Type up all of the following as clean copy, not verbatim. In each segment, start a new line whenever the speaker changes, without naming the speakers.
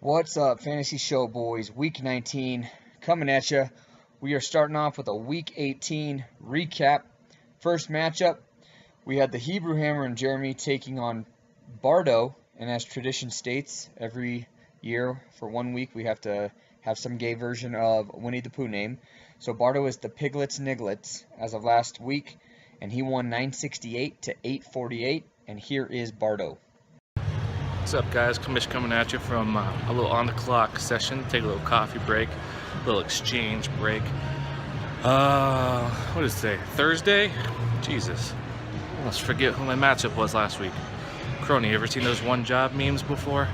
What's up, Fantasy Showboys? Week 19 coming at you. We are starting off with a Week 18 recap. First matchup, we had the Hebrew Hammer and Jeremy taking on Bardo, and as tradition states, every year for 1 week we have to have some gay version of Winnie the Pooh name. So Bardo is the Piglets Niglets as of last week, and he won 968 to 848, and here is Bardo.
What's up, guys? Kamish coming at you from a little on-the-clock session. Take a little coffee break, a little exchange break. What is today? Thursday? Jesus. I almost forget who my matchup was last week. Crony, you ever seen those one-job memes before?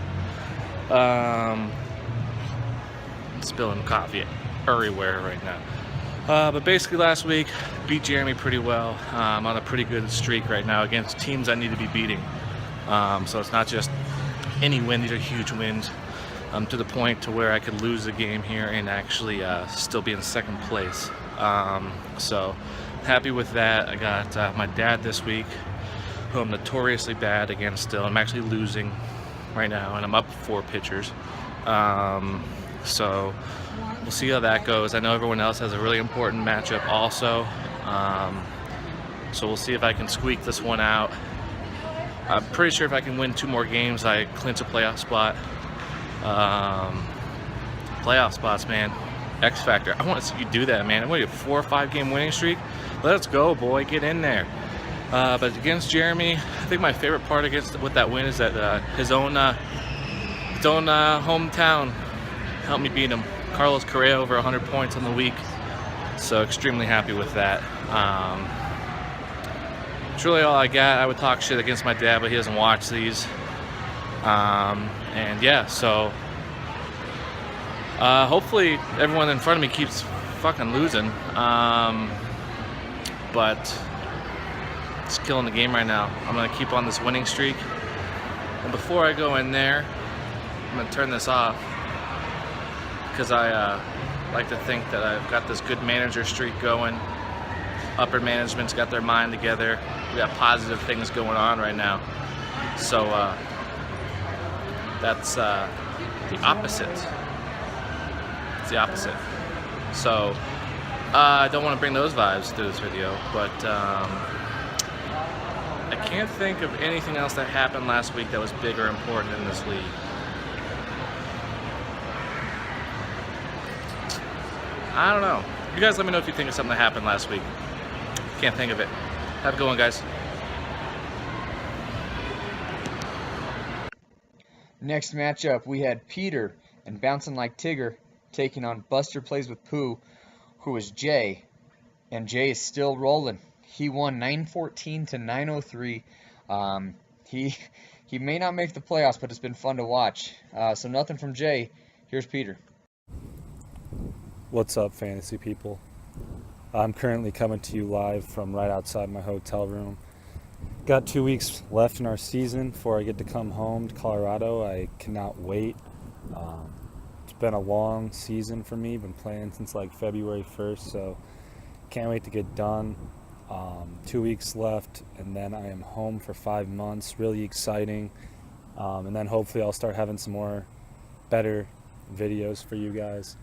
Spilling coffee everywhere right now. But basically last week, beat Jeremy pretty well. I'm on a pretty good streak right now against teams I need to be beating. So it's not just any win, these are huge wins, to the point to where I could lose the game here and actually still be in second place. So happy with that. I got my dad this week, who I'm notoriously bad against still. I'm actually losing right now, and I'm up 4 pitchers. So we'll see how that goes. I know everyone else has a really important matchup also. So we'll see if I can squeak this one out. I'm pretty sure if I can win 2 more games, I clinch a playoff spot. Playoff spots, man. X Factor. I want to see you do that, man. I want you a 4 or 5 game winning streak. Let's go, boy. Get in there. But against Jeremy, I think my favorite part with that win is that his own hometown helped me beat him. Carlos Correa over 100 points on the week. So extremely happy with that. It's really all I got. I would talk shit against my dad, but he doesn't watch these. And yeah, so hopefully everyone in front of me keeps fucking losing. But it's killing the game right now. I'm gonna keep on this winning streak. And before I go in there, I'm gonna turn this off because I like to think that I've got this good manager streak going. Upper management's got their mind together. We got positive things going on right now. So that's the opposite. It's the opposite. So I don't want to bring those vibes to this video, but I can't think of anything else that happened last week that was big or important in this league. I don't know. You guys let me know if you think of something that happened last week. Can't think of it. Have a good one, guys.
Next matchup, we had Peter and Bouncing Like Tigger taking on Buster Plays with Pooh, who is Jay, and Jay is still rolling. He won 914 to 903. He may not make the playoffs, but it's been fun to watch. So nothing from Jay. Here's Peter.
What's up, fantasy people? I'm currently coming to you live from right outside my hotel room. Got 2 weeks left in our season before I get to come home to Colorado. I cannot wait. It's been a long season for me. Been playing since like February 1st, so can't wait to get done. 2 weeks left, and then I am home for 5 months. Really exciting. And then hopefully I'll start having some more better videos for you guys.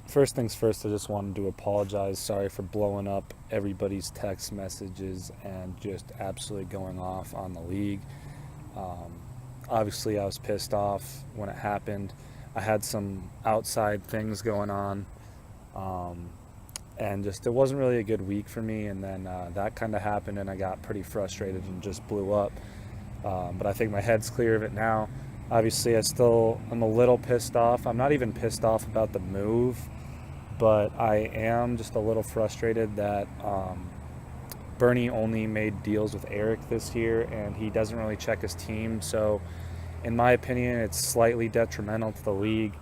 First things first, I just wanted to apologize. Sorry for blowing up everybody's text messages and just absolutely going off on the league. Obviously, I was pissed off when it happened. I had some outside things going on, and just it wasn't really a good week for me. And then that kind of happened, and I got pretty frustrated and just blew up. But I think my head's clear of it now. Obviously, I'm a little pissed off. I'm not even pissed off about the move, but I am just a little frustrated that Bernie only made deals with Eric this year, and he doesn't really check his team. So, in my opinion, it's slightly detrimental to the league.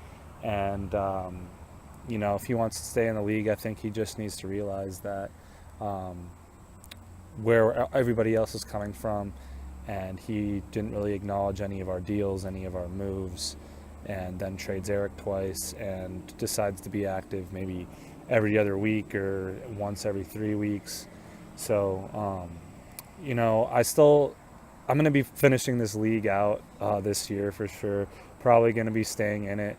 And, if he wants to stay in the league, I think he just needs to realize that where everybody else is coming from, and he didn't really acknowledge any of our deals, any of our moves, and then trades Eric twice and decides to be active maybe every other week or once every 3 weeks. So, I'm going to be finishing this league out this year for sure. Probably going to be staying in it.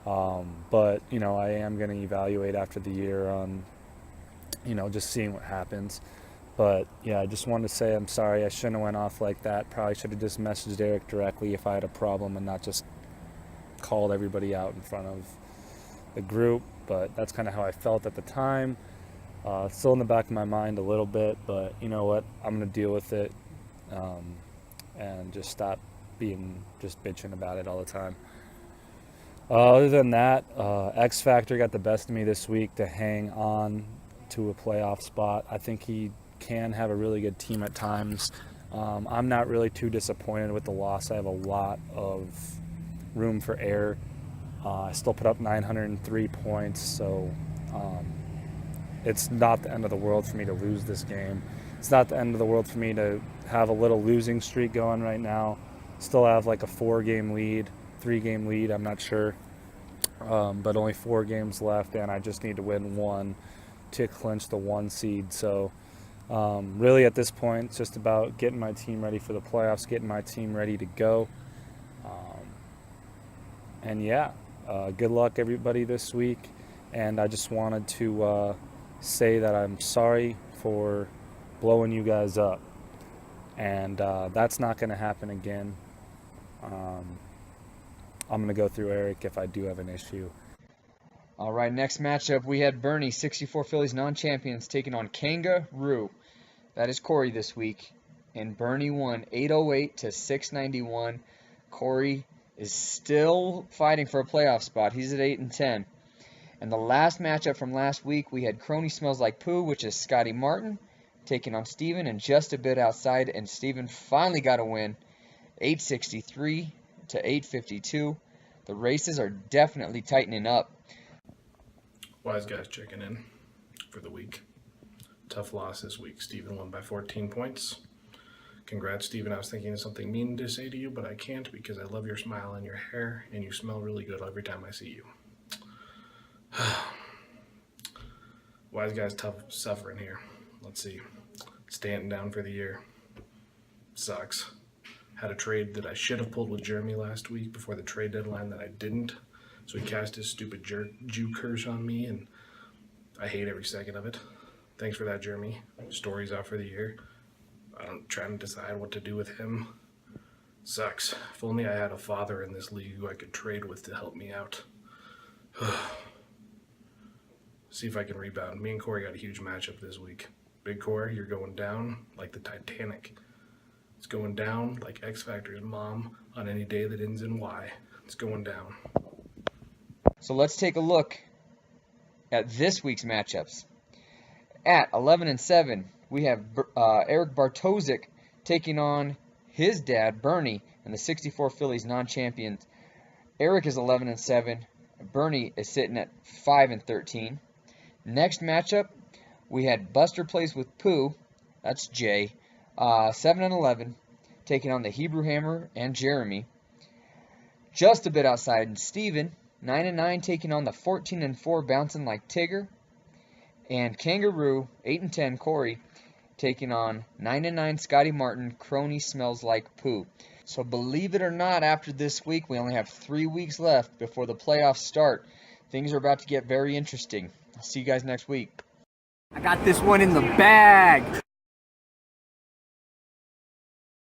But, I am going to evaluate after the year on, just seeing what happens. But, yeah, I just wanted to say I'm sorry. I shouldn't have went off like that. Probably should have just messaged Eric directly if I had a problem and not just called everybody out in front of the group. But that's kind of how I felt at the time. Still in the back of my mind a little bit, but you know what? I'm going to deal with it and just stop being just bitching about it all the time. Other than that, X Factor got the best of me this week to hang on to a playoff spot. I think he can have a really good team at times. I'm not really too disappointed with the loss. I have a lot of room for error. I still put up 903 points, so it's not the end of the world for me to lose this game. It's not the end of the world for me to have a little losing streak going right now. Still have like a 3-game lead, I'm not sure. But only 4 games left, and I just need to win 1 to clinch the 1 seed. So really at this point, it's just about getting my team ready for the playoffs, getting my team ready to go. And yeah, good luck everybody this week. And I just wanted to say that I'm sorry for blowing you guys up. And that's not going to happen again. I'm going to go through Eric if I do have an issue.
All right, next matchup, we had Bernie, 64 Phillies non-champions, taking on Kangaroo. That is Corey this week. And Bernie won 808 to 691. Corey is still fighting for a playoff spot. He's at 8-10. And the last matchup from last week, we had Crony Smells Like Poo, which is Scotty Martin, taking on Steven, and just a bit outside. And Steven finally got a win, 863 to 852. The races are definitely tightening up.
Wise guys checking in for the week. Tough loss this week. Steven won by 14 points. Congrats, Steven. I was thinking of something mean to say to you, but I can't because I love your smile and your hair, and you smell really good every time I see you. Wise guys tough suffering here. Let's see. Stanton down for the year. Sucks. Had a trade that I should have pulled with Jeremy last week before the trade deadline that I didn't. So he cast his stupid Jew curse on me, and I hate every second of it. Thanks for that, Jeremy. Story's out for the year. I'm trying to decide what to do with him. Sucks. If only I had a father in this league who I could trade with to help me out. See if I can rebound. Me and Corey got a huge matchup this week. Big Corey, you're going down like the Titanic. It's going down like X Factor's mom on any day that ends in Y. It's going down.
So let's take a look at this week's matchups. At 11-7, we have Eric Bartosik taking on his dad, Bernie, and the 64 Phillies non-champions. Eric is 11-7. Bernie is sitting at 5-13. Next matchup, we had Buster Plays with Pooh. That's Jay. 7-11, taking on the Hebrew Hammer and Jeremy. Just a bit outside, and Steven, 9-9, taking on the 14-4 Bouncing Like Tigger. And Kangaroo, 8-10, Corey, taking on 9-9 Scotty Martin. Crony Smells Like Poo. So believe it or not, after this week, we only have 3 weeks left before the playoffs start. Things are about to get very interesting. I'll see you guys next week.
I got this one in the bag.